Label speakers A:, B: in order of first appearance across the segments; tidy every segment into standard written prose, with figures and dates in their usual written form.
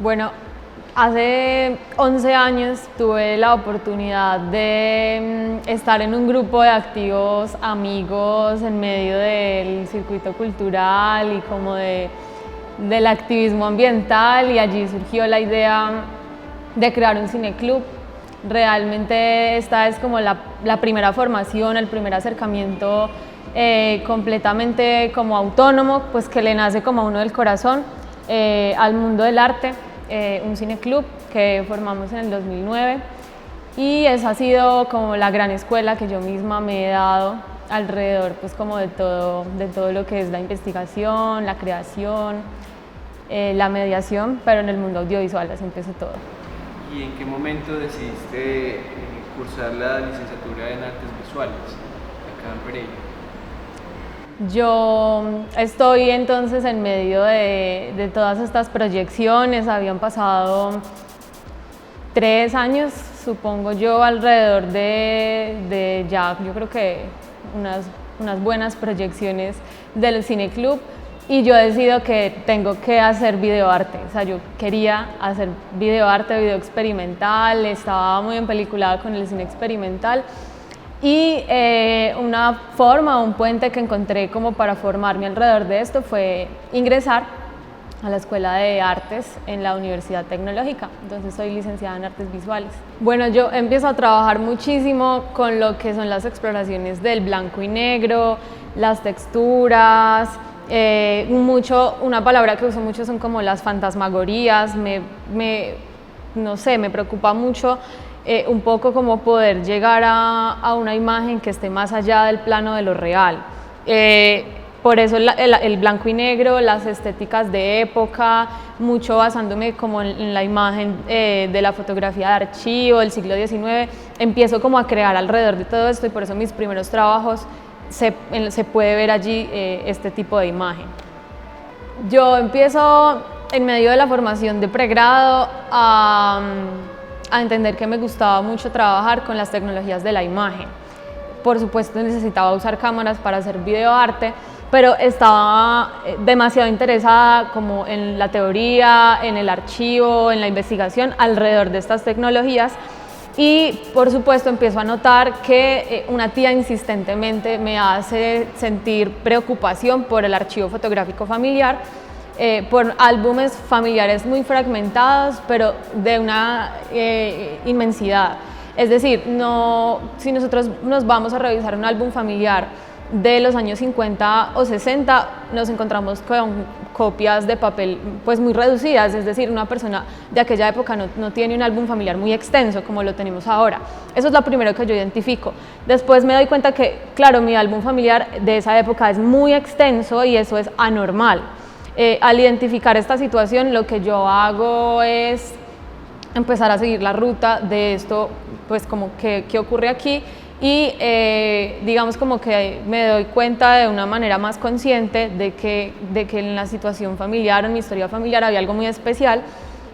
A: Bueno, hace 11 años tuve la oportunidad de estar en un grupo de activos amigos en medio del circuito cultural y como del activismo ambiental, y allí surgió la idea de crear un cineclub. Realmente esta es como la primera formación, el primer acercamiento completamente como autónomo, pues que le nace como a uno del corazón al mundo del arte, un cineclub que formamos en el 2009, y esa ha sido como la gran escuela que yo misma me he dado alrededor pues como de todo lo que es la investigación, la creación, la mediación, pero en el mundo audiovisual así empezó todo.
B: ¿Y en qué momento decidiste cursar la licenciatura en artes visuales acá en Pereira?
A: Yo estoy entonces en medio de todas estas proyecciones. Habían pasado 3 años, supongo yo, alrededor de ya, yo creo que unas buenas proyecciones del cineclub, y yo decido que tengo que hacer videoarte. O sea, yo quería hacer videoarte, video experimental, estaba muy empeliculada con el cine experimental, y una forma, un puente que encontré como para formarme alrededor de esto fue ingresar a la Escuela de Artes en la Universidad Tecnológica. Entonces soy licenciada en Artes Visuales. Bueno, yo empiezo a trabajar muchísimo con lo que son las exploraciones del blanco y negro, las texturas, una palabra que uso mucho son como las fantasmagorías. No sé, me preocupa mucho un poco como poder llegar a una imagen que esté más allá del plano de lo real. Por eso el blanco y negro, las estéticas de época, mucho basándome como en la imagen de la fotografía de archivo del siglo XIX, empiezo como a crear alrededor de todo esto, y por eso mis primeros trabajos se puede ver allí este tipo de imagen. Yo empiezo en medio de la formación de pregrado a entender que me gustaba mucho trabajar con las tecnologías de la imagen. Por supuesto necesitaba usar cámaras para hacer videoarte, pero estaba demasiado interesada como en la teoría, en el archivo, en la investigación alrededor de estas tecnologías. Y por supuesto empiezo a notar que una tía insistentemente me hace sentir preocupación por el archivo fotográfico familiar, por álbumes familiares muy fragmentados, pero de una inmensidad. Es decir, si nosotros nos vamos a revisar un álbum familiar de los años 50 o 60, nos encontramos con copias de papel pues muy reducidas. Es decir, una persona de aquella época no tiene un álbum familiar muy extenso como lo tenemos ahora. Eso es lo primero que yo identifico. Después me doy cuenta que, claro, mi álbum familiar de esa época es muy extenso y eso es anormal. Al identificar esta situación, lo que yo hago es empezar a seguir la ruta de esto, pues como qué ocurre aquí, y digamos como que me doy cuenta de una manera más consciente de que en la situación familiar, en mi historia familiar, había algo muy especial,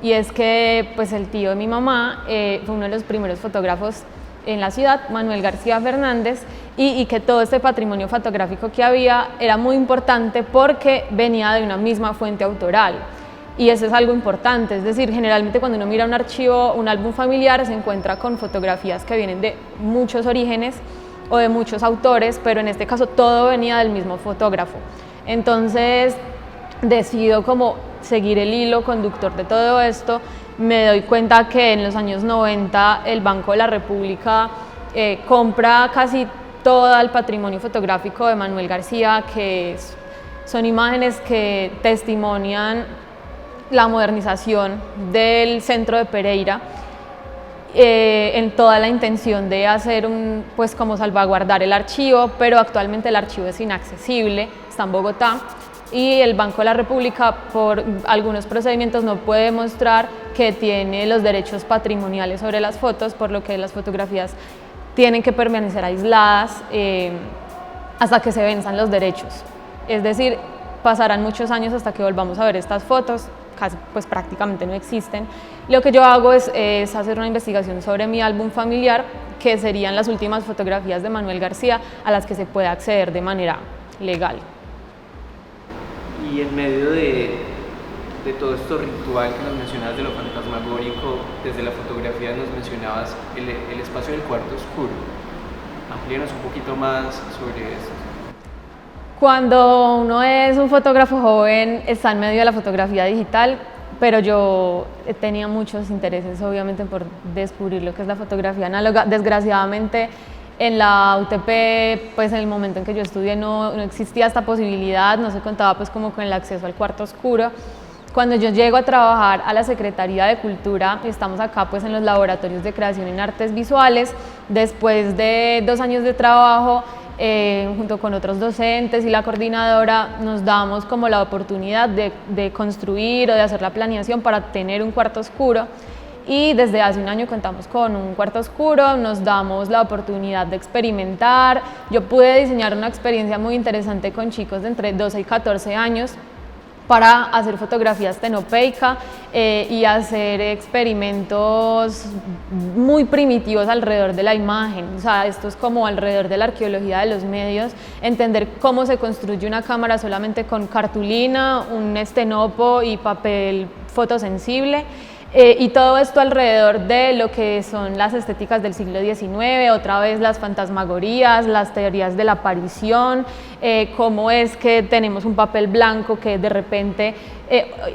A: y es que pues el tío de mi mamá fue uno de los primeros fotógrafos en la ciudad, Manuel García Fernández, y que todo este patrimonio fotográfico que había era muy importante porque venía de una misma fuente autoral. Y eso es algo importante. Es decir, generalmente cuando uno mira un archivo, un álbum familiar, se encuentra con fotografías que vienen de muchos orígenes o de muchos autores, pero en este caso todo venía del mismo fotógrafo. Entonces decido como seguir el hilo conductor de todo esto. Me doy cuenta que en los años 90 el Banco de la República compra casi todo el patrimonio fotográfico de Manuel García, que son imágenes que testimonian la modernización del centro de Pereira, en toda la intención de hacer pues como salvaguardar el archivo, pero actualmente el archivo es inaccesible, está en Bogotá, y el Banco de la República por algunos procedimientos no puede mostrar que tiene los derechos patrimoniales sobre las fotos, por lo que las fotografías tienen que permanecer aisladas hasta que se venzan los derechos. Es decir, pasarán muchos años hasta que volvamos a ver estas fotos, pues prácticamente no existen. Lo que yo hago es hacer una investigación sobre mi álbum familiar, que serían las últimas fotografías de Manuel García a las que se puede acceder de manera legal.
B: Y en medio de de todo esto ritual que nos mencionabas de lo fantasmagórico, desde la fotografía nos mencionabas el espacio del cuarto oscuro. Amplíanos un poquito más sobre eso.
A: Cuando uno es un fotógrafo joven, está en medio de la fotografía digital, pero yo tenía muchos intereses, obviamente, por descubrir lo que es la fotografía análoga. Desgraciadamente, en la UTP, pues en el momento en que yo estudié no existía esta posibilidad, no se contaba pues como con el acceso al cuarto oscuro. Cuando yo llego a trabajar a la Secretaría de Cultura, estamos acá pues en los laboratorios de creación en artes visuales, después de 2 años de trabajo, junto con otros docentes y la coordinadora, nos damos como la oportunidad de construir o de hacer la planeación para tener un cuarto oscuro. Y desde hace un año contamos con un cuarto oscuro, nos damos la oportunidad de experimentar. Yo pude diseñar una experiencia muy interesante con chicos de entre 12 y 14 años para hacer fotografía estenopeica y hacer experimentos muy primitivos alrededor de la imagen. O sea, esto es como alrededor de la arqueología de los medios, entender cómo se construye una cámara solamente con cartulina, un estenopo y papel fotosensible. Y todo esto alrededor de lo que son las estéticas del siglo XIX, otra vez las fantasmagorías, las teorías de la aparición, cómo es que tenemos un papel blanco que de repente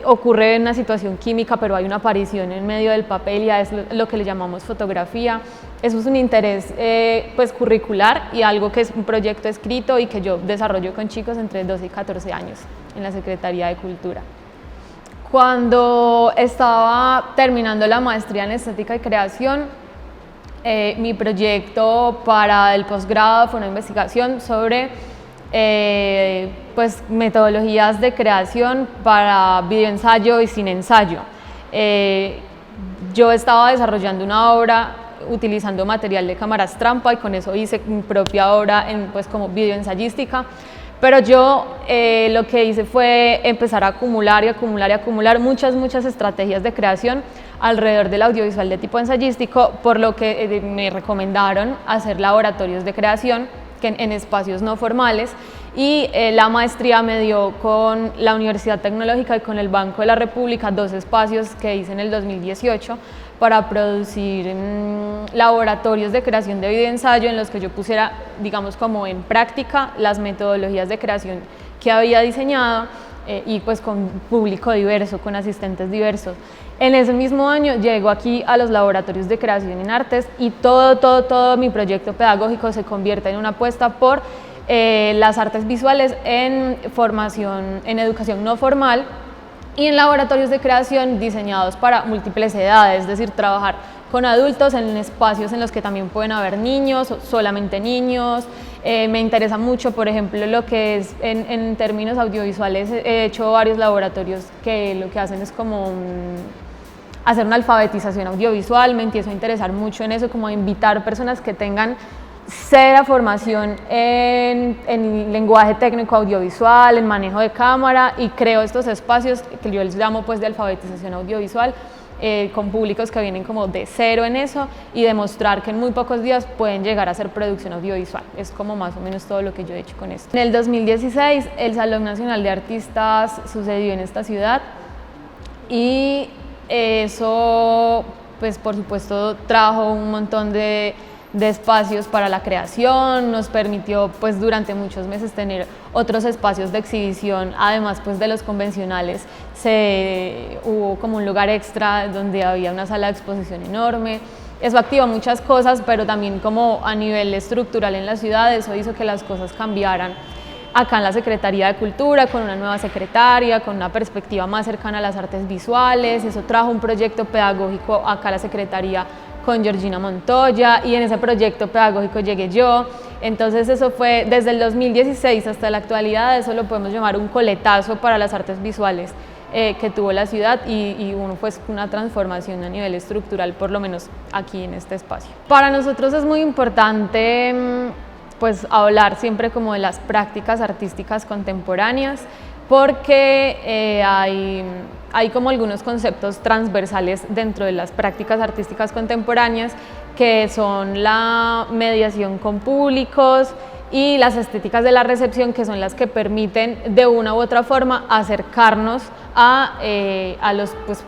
A: ocurre una situación química, pero hay una aparición en medio del papel y es lo que le llamamos fotografía. Eso es un interés pues curricular y algo que es un proyecto escrito y que yo desarrollo con chicos entre 12 y 14 años en la Secretaría de Cultura. Cuando estaba terminando la maestría en estética y creación, mi proyecto para el posgrado fue una investigación sobre pues, metodologías de creación para videoensayo y cine ensayo. Yo estaba desarrollando una obra utilizando material de cámaras trampa y con eso hice mi propia obra pues, como videoensayística. Pero yo lo que hice fue empezar a acumular y acumular y acumular muchas estrategias de creación alrededor del audiovisual de tipo ensayístico, por lo que me recomendaron hacer laboratorios de creación en espacios no formales y la maestría me dio con la Universidad Tecnológica y con el Banco de la República 2 espacios que hice en el 2018 para producir laboratorios de creación de videoensayo en los que yo pusiera, digamos, como en práctica las metodologías de creación que había diseñado y pues con público diverso, con asistentes diversos. En ese mismo año llego aquí a los laboratorios de creación en artes y todo mi proyecto pedagógico se convierte en una apuesta por las artes visuales en formación, en educación no formal y en laboratorios de creación diseñados para múltiples edades, es decir, trabajar con adultos en espacios en los que también pueden haber niños, solamente niños. Me interesa mucho, por ejemplo, lo que es en términos audiovisuales. He hecho varios laboratorios que lo que hacen es como hacer una alfabetización audiovisual. Me empiezo a interesar mucho en eso, como invitar personas que tengan cero formación en lenguaje técnico audiovisual, en manejo de cámara, y creo estos espacios que yo les llamo pues de alfabetización audiovisual con públicos que vienen como de cero en eso y demostrar que en muy pocos días pueden llegar a hacer producción audiovisual. Es como más o menos todo lo que yo he hecho con esto. En el 2016 el Salón Nacional de Artistas sucedió en esta ciudad y eso pues por supuesto trajo un montón de espacios para la creación, nos permitió pues durante muchos meses tener otros espacios de exhibición, además pues de los convencionales. Hubo como un lugar extra donde había una sala de exposición enorme. Eso activó muchas cosas, pero también como a nivel estructural en la ciudad, eso hizo que las cosas cambiaran. Acá en la Secretaría de Cultura, con una nueva secretaria, con una perspectiva más cercana a las artes visuales, eso trajo un proyecto pedagógico acá a la Secretaría con Georgina Montoya, y en ese proyecto pedagógico llegué yo. Entonces eso fue desde el 2016 hasta la actualidad. Eso lo podemos llamar un coletazo para las artes visuales que tuvo la ciudad y pues una transformación a nivel estructural, por lo menos aquí en este espacio. Para nosotros es muy importante pues hablar siempre como de las prácticas artísticas contemporáneas, porque hay como algunos conceptos transversales dentro de las prácticas artísticas contemporáneas, que son la mediación con públicos, y las estéticas de la recepción, que son las que permiten de una u otra forma acercarnos a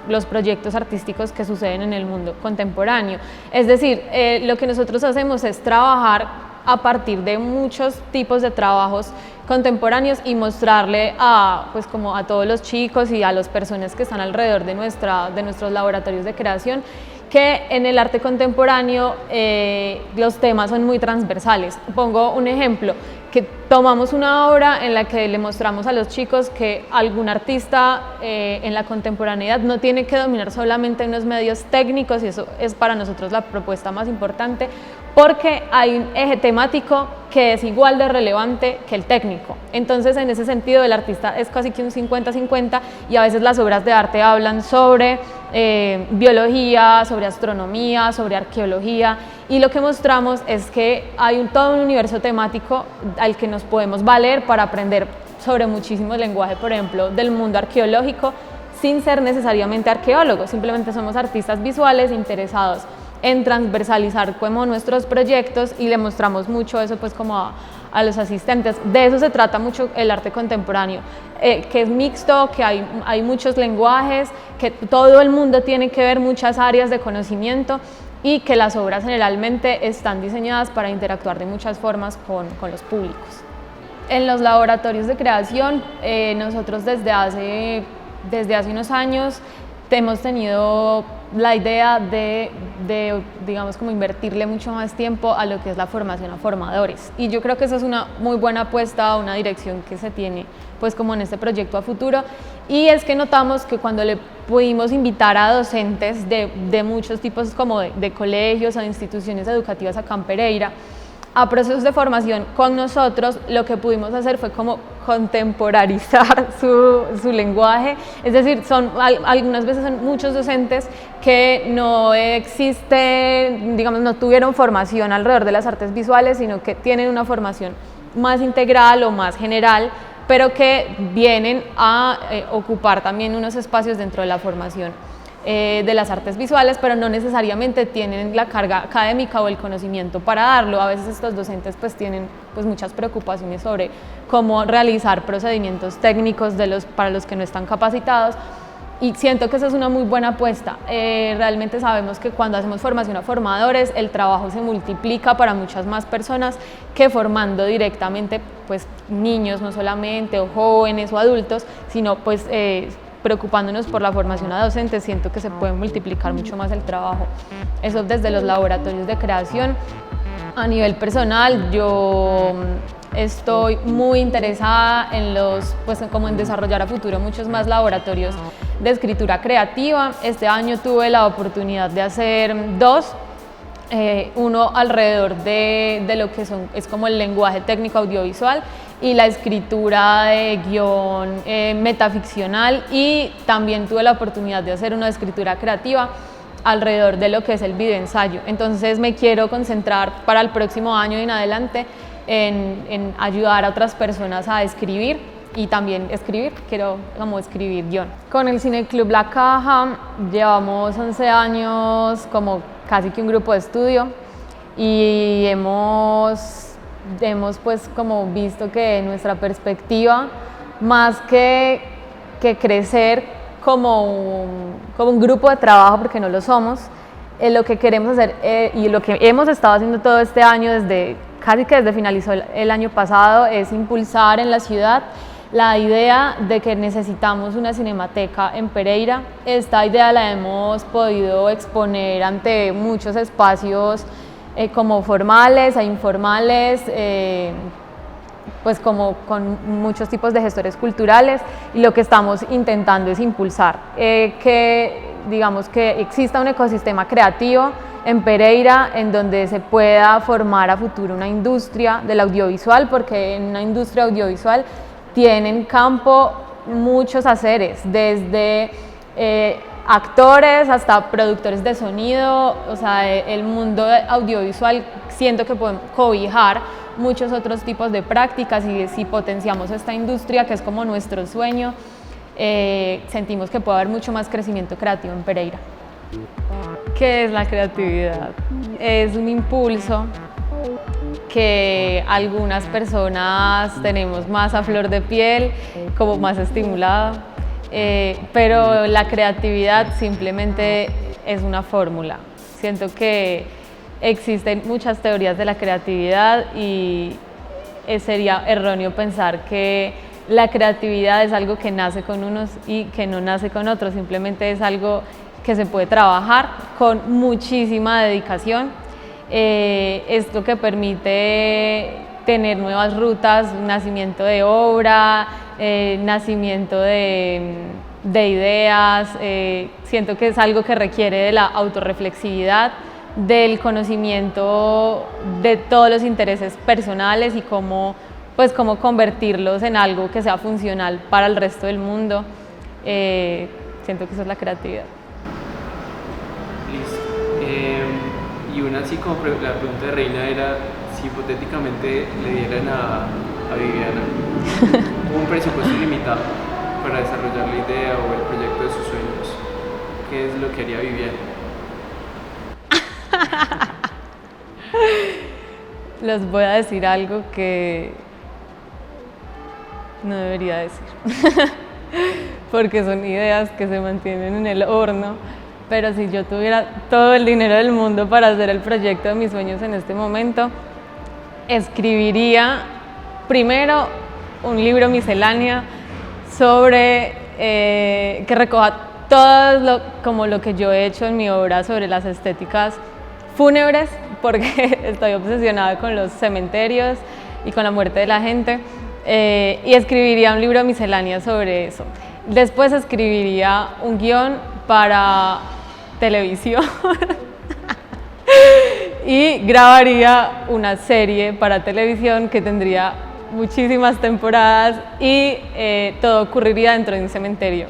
A: los proyectos artísticos que suceden en el mundo contemporáneo. Es decir, lo que nosotros hacemos es trabajar a partir de muchos tipos de trabajos contemporáneos y mostrarle pues como a todos los chicos y a las personas que están alrededor de nuestros laboratorios de creación, que en el arte contemporáneo los temas son muy transversales. Pongo un ejemplo, que tomamos una obra en la que le mostramos a los chicos que algún artista en la contemporaneidad no tiene que dominar solamente unos medios técnicos, y eso es para nosotros la propuesta más importante, porque hay un eje temático que es igual de relevante que el técnico. Entonces, en ese sentido, el artista es casi que un 50-50, y a veces las obras de arte hablan sobre biología, sobre astronomía, sobre arqueología, y lo que mostramos es que hay todo un universo temático al que nos podemos valer para aprender sobre muchísimos lenguajes, por ejemplo, del mundo arqueológico, sin ser necesariamente arqueólogos. Simplemente somos artistas visuales interesados en transversalizar como nuestros proyectos, y le mostramos mucho eso pues como a los asistentes. De eso se trata mucho el arte contemporáneo, que es mixto, que hay muchos lenguajes, que todo el mundo tiene que ver muchas áreas de conocimiento, y que las obras generalmente están diseñadas para interactuar de muchas formas con los públicos. En los laboratorios de creación, nosotros desde hace unos años hemos tenido la idea de digamos, como invertirle mucho más tiempo a lo que es la formación a formadores, y yo creo que esa es una muy buena apuesta, una dirección que se tiene pues como en este proyecto a futuro. Y es que notamos que cuando le pudimos invitar a docentes de muchos tipos, como de colegios o de instituciones educativas acá en Pereira, a procesos de formación con nosotros, lo que pudimos hacer fue como contemporarizar su lenguaje. Es decir, algunas veces son muchos docentes que no digamos, no tuvieron formación alrededor de las artes visuales, sino que tienen una formación más integral o más general, pero que vienen a ocupar también unos espacios dentro de la formación de las artes visuales, pero no necesariamente tienen la carga académica o el conocimiento para darlo. A veces estos docentes pues tienen pues muchas preocupaciones sobre cómo realizar procedimientos técnicos para los que no están capacitados, y siento que esa es una muy buena apuesta. Realmente sabemos que cuando hacemos formación a formadores, el trabajo se multiplica para muchas más personas que formando directamente pues niños, no solamente, o jóvenes o adultos, sino pues preocupándonos por la formación a docentes. Siento que se puede multiplicar mucho más el trabajo. Eso desde los laboratorios de creación. A nivel personal, yo estoy muy interesada como en desarrollar a futuro muchos más laboratorios de escritura creativa. Este año tuve la oportunidad de hacer dos. Uno alrededor de lo que es como el lenguaje técnico audiovisual y la escritura de guión metaficcional, y también tuve la oportunidad de hacer una escritura creativa alrededor de lo que es el videoensayo. Entonces me quiero concentrar para el próximo año en adelante en ayudar a otras personas a escribir y también escribir. Quiero como escribir guión. Con el Cineclub La Caja llevamos 11 años como casi que un grupo de estudio, y hemos pues como visto que nuestra perspectiva, más que crecer como un grupo de trabajo, porque no lo somos, lo que queremos hacer y lo que hemos estado haciendo todo este año, casi que desde finalizó el año pasado, es impulsar en la ciudad la idea de que necesitamos una cinemateca en Pereira. Esta idea la hemos podido exponer ante muchos espacios como formales e informales, pues como con muchos tipos de gestores culturales, y lo que estamos intentando es impulsar digamos que exista un ecosistema creativo en Pereira en donde se pueda formar a futuro una industria del audiovisual, porque en una industria audiovisual tienen campo muchos haceres, desde actores hasta productores de sonido. O sea, el mundo audiovisual siento que podemos cobijar muchos otros tipos de prácticas, y si potenciamos esta industria, que es como nuestro sueño, sentimos que puede haber mucho más crecimiento creativo en Pereira. ¿Qué es la creatividad? Es un impulso que que algunas personas tenemos más a flor de piel, como más estimulada, pero la creatividad simplemente es una fórmula. Siento que existen muchas teorías de la creatividad y sería erróneo pensar que la creatividad es algo que nace con unos y que no nace con otros, simplemente es algo que se puede trabajar con muchísima dedicación. Es lo que permite tener nuevas rutas, nacimiento de obra, nacimiento de ideas. Siento que es algo que requiere de la autorreflexividad, del conocimiento de todos los intereses personales y cómo convertirlos en algo que sea funcional para el resto del mundo. Siento que eso es la creatividad.
B: Listo. Y una así como la pregunta de Reina era si hipotéticamente le dieran a Viviana un presupuesto ilimitado para desarrollar la idea o el proyecto de sus sueños, ¿qué es lo que haría Viviana?
A: Les voy a decir algo que no debería decir, porque son ideas que se mantienen en el horno, pero si yo tuviera todo el dinero del mundo para hacer el proyecto de mis sueños en este momento, escribiría primero un libro miscelánea sobre que recoja todo lo que yo he hecho en mi obra sobre las estéticas fúnebres, porque estoy obsesionada con los cementerios y con la muerte de la gente, y escribiría un libro miscelánea sobre eso. Después escribiría un guión para televisión y grabaría una serie para televisión que tendría muchísimas temporadas y todo ocurriría dentro de un cementerio.